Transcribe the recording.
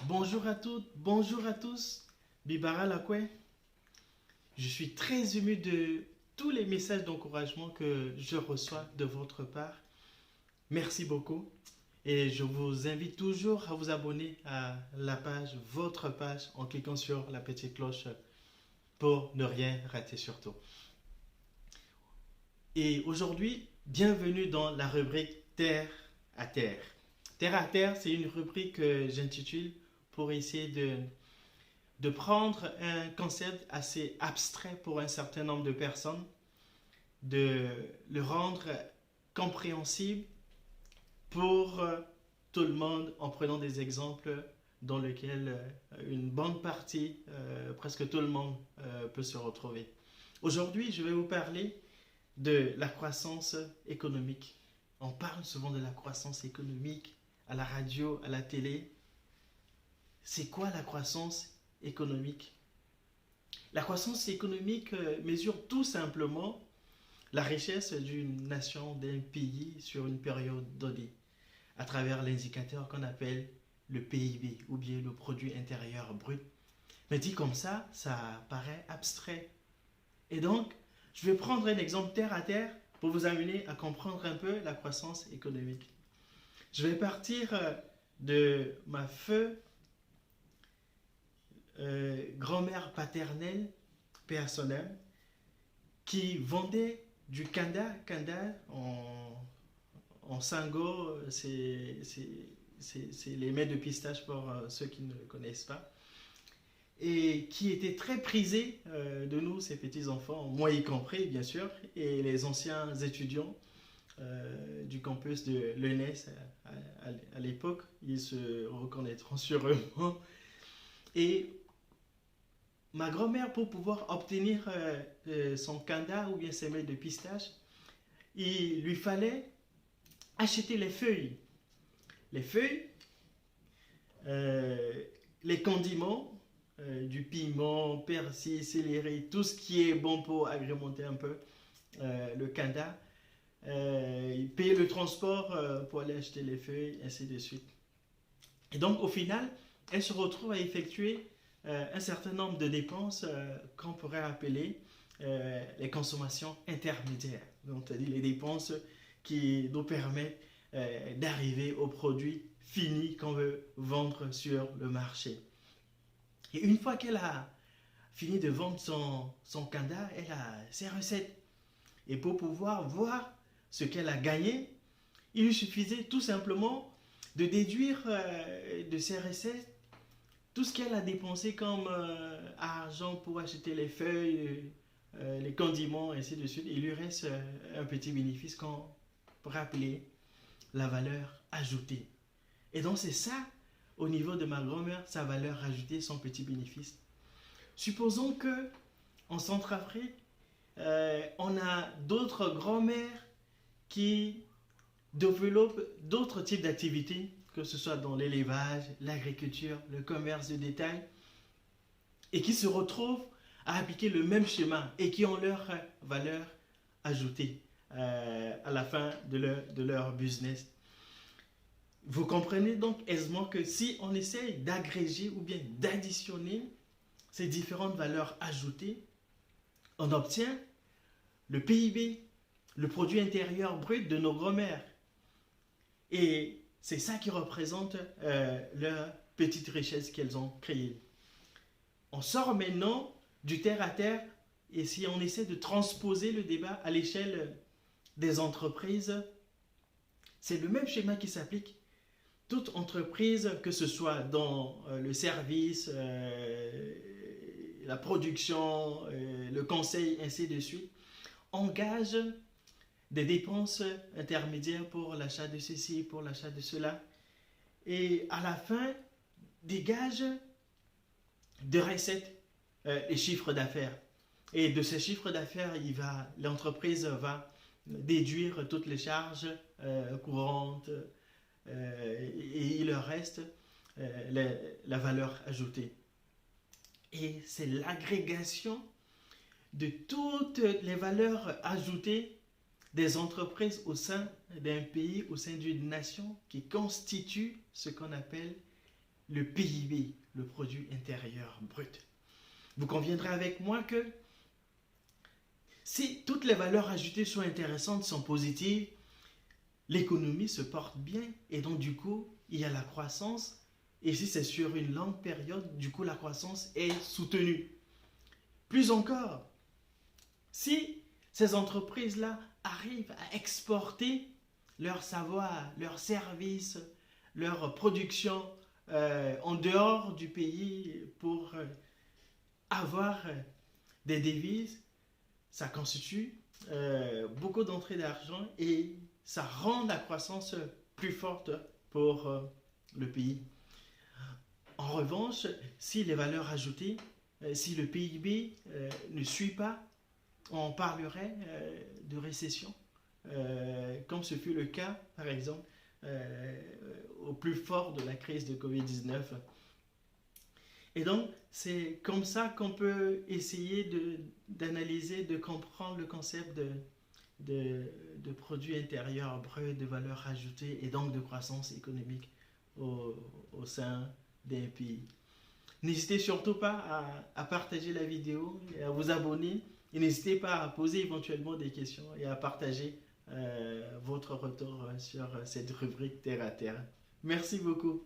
Bonjour à toutes, bonjour à tous. Bibara Lakwe. Je suis très ému de tous les messages d'encouragement que je reçois de votre part. Merci beaucoup. Et je vous invite toujours à vous abonner à la page, votre page, en cliquant sur la petite cloche pour ne rien rater surtout. Et aujourd'hui, bienvenue dans la rubrique Terre à Terre. Terre à Terre, c'est une rubrique que j'intitule pour essayer de prendre un concept assez abstrait pour un certain nombre de personnes, de le rendre compréhensible pour tout le monde en prenant des exemples dans lesquels une bonne partie, presque tout le monde peut se retrouver. Aujourd'hui, je vais vous parler de la croissance économique. On parle souvent de la croissance économique à la radio, à la télé. C'est quoi la croissance économique? La croissance économique mesure tout simplement la richesse d'une nation, d'un pays sur une période donnée, à travers l'indicateur qu'on appelle le PIB ou bien le produit intérieur brut. Mais dit comme ça paraît abstrait. Et donc, je vais prendre un exemple terre à terre pour vous amener à comprendre un peu la croissance économique. Je vais partir de ma grand-mère paternelle, personnelle, qui vendait du kanda. Kanda en sango, c'est les mets de pistache pour ceux qui ne connaissent pas. Et qui était très prisé de nous, ces petits-enfants, moi y compris bien sûr, et les anciens étudiants du campus de l'ENS à l'époque, ils se reconnaîtront sûrement. Et ma grand-mère, pour pouvoir obtenir son kanda ou bien ses mets de pistache, il lui fallait acheter les feuilles. Les feuilles, les condiments, du piment, persil, céleri, tout ce qui est bon pour agrémenter un peu le kanda. Il payait le transport pour aller acheter les feuilles, ainsi de suite. Et donc, au final, elle se retrouve à effectuer un certain nombre de dépenses qu'on pourrait appeler les consommations intermédiaires. Donc, c'est-à-dire les dépenses qui nous permettent d'arriver au produit fini qu'on veut vendre sur le marché. Et une fois qu'elle a fini de vendre son kanda, elle a ses recettes. Et pour pouvoir voir ce qu'elle a gagné, il lui suffisait tout simplement de déduire de ses recettes tout ce qu'elle a dépensé comme argent pour acheter les feuilles, les condiments, ainsi de suite. Il lui reste un petit bénéfice qu'on pourrait appeler la valeur ajoutée. Et donc c'est ça, au niveau de ma grand-mère, sa valeur ajoutée, son petit bénéfice. Supposons que en Centrafrique, on a d'autres grand-mères qui développent d'autres types d'activités, que ce soit dans l'élevage, l'agriculture, le commerce de détail, et qui se retrouvent à appliquer le même schéma et qui ont leur valeur ajoutée à la fin de leur business. Vous comprenez donc aisément que si on essaye d'agréger ou bien d'additionner ces différentes valeurs ajoutées, on obtient le PIB, le produit intérieur brut de nos grand-mères. Et c'est ça qui représente leur petite richesse qu'elles ont créée. On sort maintenant du terre à terre et si on essaie de transposer le débat à l'échelle des entreprises, c'est le même schéma qui s'applique. Toute entreprise, que ce soit dans le service, la production, le conseil, ainsi de suite, engage des dépenses intermédiaires pour l'achat de ceci, pour l'achat de cela, et à la fin, dégage de recettes les chiffres d'affaires. Et de ces chiffres d'affaires, l'entreprise va déduire toutes les charges courantes, et il leur reste la valeur ajoutée. Et c'est l'agrégation de toutes les valeurs ajoutées des entreprises au sein d'un pays, au sein d'une nation, qui constitue ce qu'on appelle le PIB, le produit intérieur brut. Vous conviendrez avec moi que si toutes les valeurs ajoutées sont intéressantes, sont positives, l'économie se porte bien et donc du coup, il y a la croissance. Et si c'est sur une longue période, du coup, la croissance est soutenue. Plus encore, si ces entreprises-là arrivent à exporter leur savoir, leurs services, leur production en dehors du pays pour avoir des devises, ça constitue beaucoup d'entrées d'argent et ça rend la croissance plus forte pour le pays. En revanche, si les valeurs ajoutées, si le PIB ne suit pas, on parlerait de récession, comme ce fut le cas, par exemple, au plus fort de la crise de Covid-19. Et donc, c'est comme ça qu'on peut essayer d'analyser, de comprendre le concept de produit intérieur brut, de valeur ajoutée et donc de croissance économique au sein des pays. N'hésitez surtout pas à partager la vidéo et à vous abonner. Et n'hésitez pas à poser éventuellement des questions et à partager votre retour sur cette rubrique Terre à Terre. Merci beaucoup.